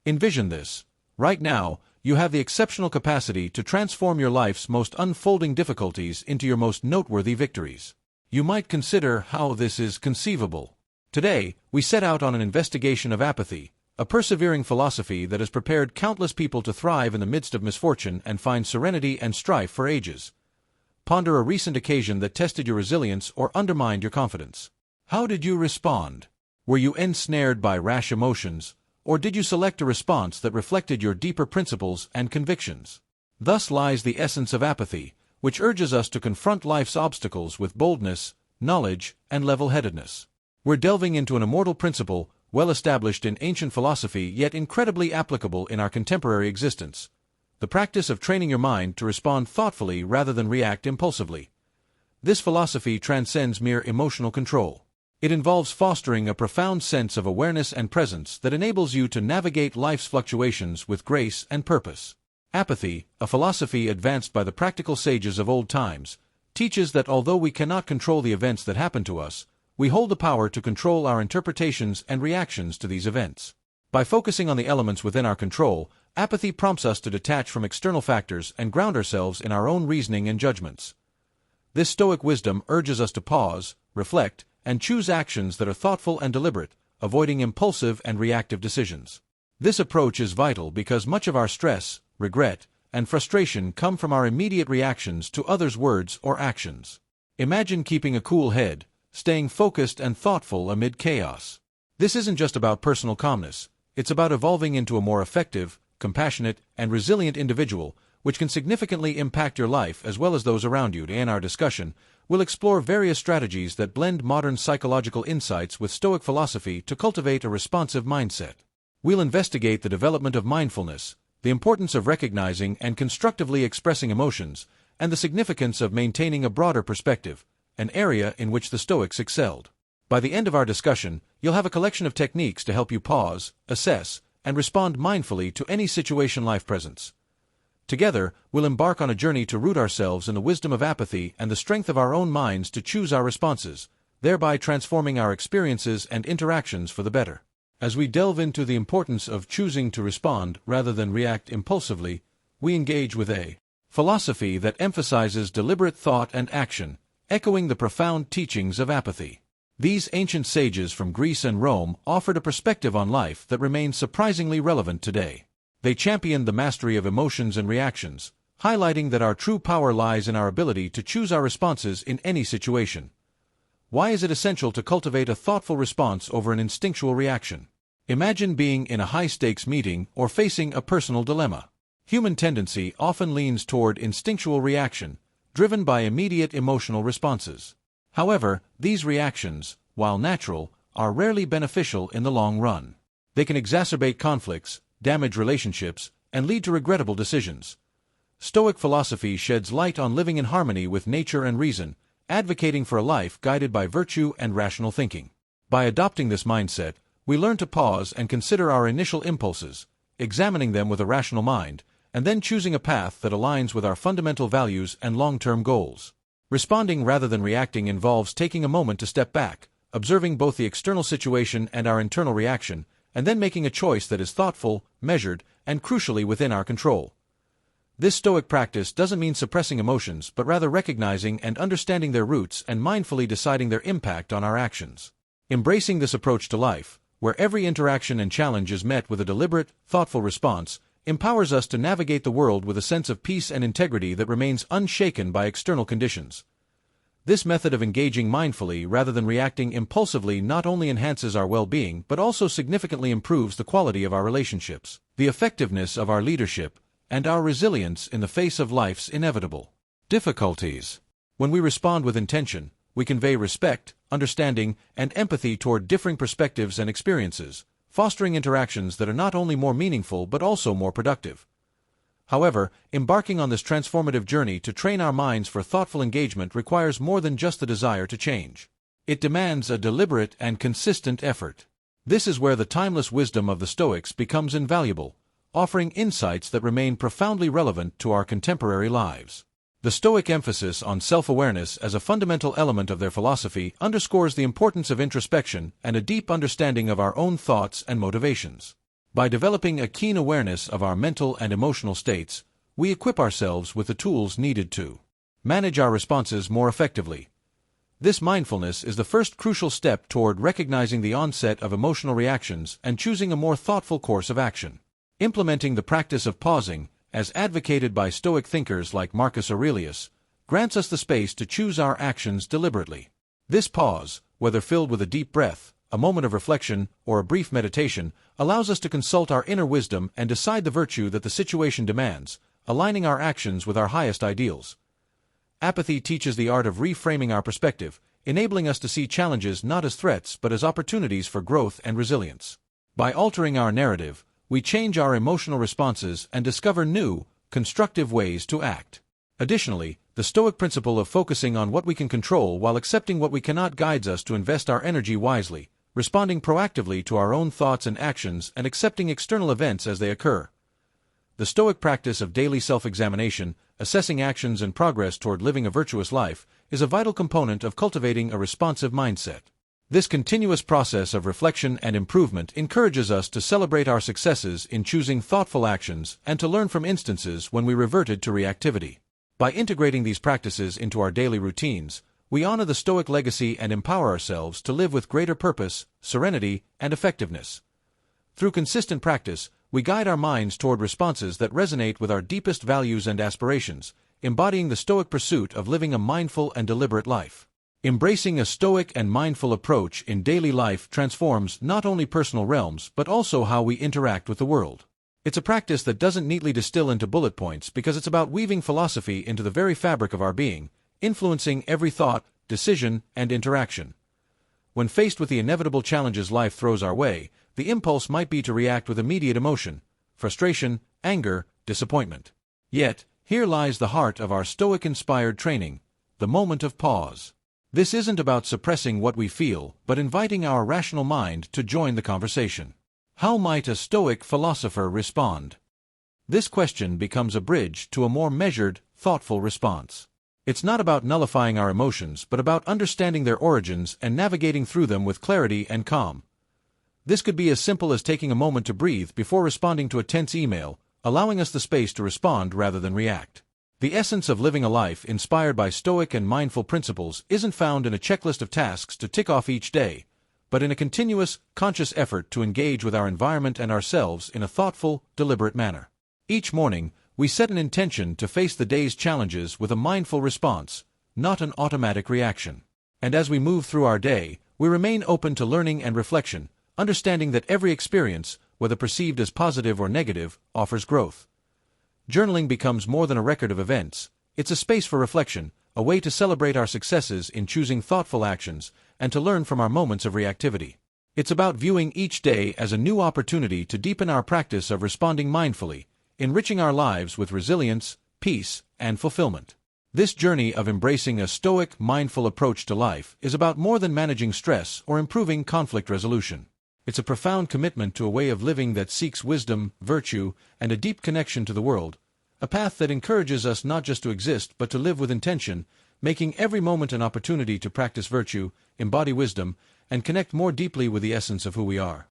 Envision this. Right now, you have the exceptional capacity to transform your life's most unfolding difficulties into your most noteworthy victories. You might consider how this is conceivable. Today, we set out on an investigation of apathy, a persevering philosophy that has prepared countless people to thrive in the midst of misfortune and find serenity and strife for ages. Ponder a recent occasion that tested your resilience or undermined your confidence. How did you respond? Were you ensnared by rash emotions, or did you select a response that reflected your deeper principles and convictions? Thus lies the essence of apathy, which urges us to confront life's obstacles with boldness, knowledge, and level-headedness. We're delving into an immortal principle, well established in ancient philosophy yet incredibly applicable in our contemporary existence: the practice of training your mind to respond thoughtfully rather than react impulsively. This philosophy transcends mere emotional control. It involves fostering a profound sense of awareness and presence that enables you to navigate life's fluctuations with grace and purpose. Apathy, a philosophy advanced by the practical sages of old times, teaches that although we cannot control the events that happen to us, we hold the power to control our interpretations and reactions to these events. By focusing on the elements within our control, apathy prompts us to detach from external factors and ground ourselves in our own reasoning and judgments. This Stoic wisdom urges us to pause, reflect, and choose actions that are thoughtful and deliberate, avoiding impulsive and reactive decisions. This approach is vital because much of our stress, regret, and frustration come from our immediate reactions to others' words or actions. Imagine keeping a cool head, staying focused and thoughtful amid chaos. This isn't just about personal calmness, it's about evolving into a more effective, compassionate, and resilient individual, which can significantly impact your life as well as those around you. In our discussion, we'll explore various strategies that blend modern psychological insights with Stoic philosophy to cultivate a responsive mindset. We'll investigate the development of mindfulness, the importance of recognizing and constructively expressing emotions, and the significance of maintaining a broader perspective, an area in which the Stoics excelled. By the end of our discussion, you'll have a collection of techniques to help you pause, assess, and respond mindfully to any situation life presents. Together, we'll embark on a journey to root ourselves in the wisdom of apathy and the strength of our own minds to choose our responses, thereby transforming our experiences and interactions for the better. As we delve into the importance of choosing to respond rather than react impulsively, we engage with a philosophy that emphasizes deliberate thought and action, echoing the profound teachings of apathy. These ancient sages from Greece and Rome offered a perspective on life that remains surprisingly relevant today. They championed the mastery of emotions and reactions, highlighting that our true power lies in our ability to choose our responses in any situation. Why is it essential to cultivate a thoughtful response over an instinctual reaction? Imagine being in a high-stakes meeting or facing a personal dilemma. Human tendency often leans toward instinctual reaction, driven by immediate emotional responses. However, these reactions, while natural, are rarely beneficial in the long run. They can exacerbate conflicts, damage relationships, and lead to regrettable decisions. Stoic philosophy sheds light on living in harmony with nature and reason, advocating for a life guided by virtue and rational thinking. By adopting this mindset, we learn to pause and consider our initial impulses, examining them with a rational mind, and then choosing a path that aligns with our fundamental values and long-term goals. Responding rather than reacting involves taking a moment to step back, observing both the external situation and our internal reaction, and then making a choice that is thoughtful, measured, and crucially within our control. This Stoic practice doesn't mean suppressing emotions, but rather recognizing and understanding their roots and mindfully deciding their impact on our actions. Embracing this approach to life, where every interaction and challenge is met with a deliberate, thoughtful response, empowers us to navigate the world with a sense of peace and integrity that remains unshaken by external conditions. This method of engaging mindfully rather than reacting impulsively not only enhances our well-being but also significantly improves the quality of our relationships, the effectiveness of our leadership, and our resilience in the face of life's inevitable difficulties. When we respond with intention, we convey respect, understanding, and empathy toward differing perspectives and experiences, fostering interactions that are not only more meaningful but also more productive. However, embarking on this transformative journey to train our minds for thoughtful engagement requires more than just the desire to change. It demands a deliberate and consistent effort. This is where the timeless wisdom of the Stoics becomes invaluable, offering insights that remain profoundly relevant to our contemporary lives. The Stoic emphasis on self-awareness as a fundamental element of their philosophy underscores the importance of introspection and a deep understanding of our own thoughts and motivations. By developing a keen awareness of our mental and emotional states, we equip ourselves with the tools needed to manage our responses more effectively. This mindfulness is the first crucial step toward recognizing the onset of emotional reactions and choosing a more thoughtful course of action. Implementing the practice of pausing, as advocated by Stoic thinkers like Marcus Aurelius, grants us the space to choose our actions deliberately. This pause, whether filled with a deep breath, a moment of reflection, or a brief meditation, allows us to consult our inner wisdom and decide the virtue that the situation demands, aligning our actions with our highest ideals. Apathy teaches the art of reframing our perspective, enabling us to see challenges not as threats but as opportunities for growth and resilience. By altering our narrative, we change our emotional responses and discover new, constructive ways to act. Additionally, the Stoic principle of focusing on what we can control while accepting what we cannot guides us to invest our energy wisely, responding proactively to our own thoughts and actions and accepting external events as they occur. The Stoic practice of daily self-examination, assessing actions and progress toward living a virtuous life, is a vital component of cultivating a responsive mindset. This continuous process of reflection and improvement encourages us to celebrate our successes in choosing thoughtful actions and to learn from instances when we reverted to reactivity. By integrating these practices into our daily routines, we honor the Stoic legacy and empower ourselves to live with greater purpose, serenity, and effectiveness. Through consistent practice, we guide our minds toward responses that resonate with our deepest values and aspirations, embodying the Stoic pursuit of living a mindful and deliberate life. Embracing a Stoic and mindful approach in daily life transforms not only personal realms but also how we interact with the world. It's a practice that doesn't neatly distill into bullet points because it's about weaving philosophy into the very fabric of our being, influencing every thought, decision, and interaction. When faced with the inevitable challenges life throws our way, the impulse might be to react with immediate emotion, frustration, anger, disappointment. Yet, here lies the heart of our Stoic-inspired training, the moment of pause. This isn't about suppressing what we feel, but inviting our rational mind to join the conversation. How might a Stoic philosopher respond? This question becomes a bridge to a more measured, thoughtful response. It's not about nullifying our emotions, but about understanding their origins and navigating through them with clarity and calm. This could be as simple as taking a moment to breathe before responding to a tense email, allowing us the space to respond rather than react. The essence of living a life inspired by Stoic and mindful principles isn't found in a checklist of tasks to tick off each day, but in a continuous, conscious effort to engage with our environment and ourselves in a thoughtful, deliberate manner. Each morning, we set an intention to face the day's challenges with a mindful response, not an automatic reaction. And as we move through our day, we remain open to learning and reflection, understanding that every experience, whether perceived as positive or negative, offers growth. Journaling becomes more than a record of events. It's a space for reflection, a way to celebrate our successes in choosing thoughtful actions, and to learn from our moments of reactivity. It's about viewing each day as a new opportunity to deepen our practice of responding mindfully, enriching our lives with resilience, peace, and fulfillment. This journey of embracing a Stoic, mindful approach to life is about more than managing stress or improving conflict resolution. It's a profound commitment to a way of living that seeks wisdom, virtue, and a deep connection to the world, a path that encourages us not just to exist but to live with intention, making every moment an opportunity to practice virtue, embody wisdom, and connect more deeply with the essence of who we are.